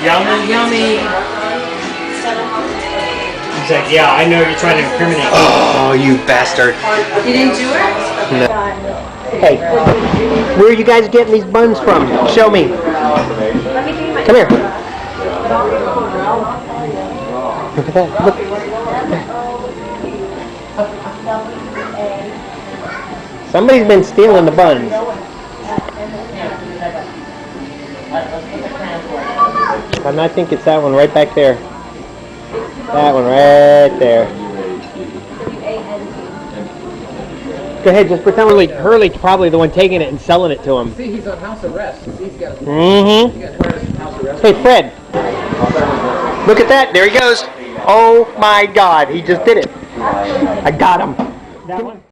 Yummy, yummy. He's like, yeah, I know you're trying to incriminate me. Oh, you bastard. You didn't do it? No. Hey, where are you guys getting these buns from? Show me. Come here. Look at that. Look. Somebody's been stealing the buns. And I think it's that one right back there. That one right there. Go ahead, just pretend Hurley's probably the one taking it and selling it to him. See, he's on house arrest. He's got House arrest. Hey, Fred. Look at that. There he goes. Oh, my God. He just did it. I got him. That one.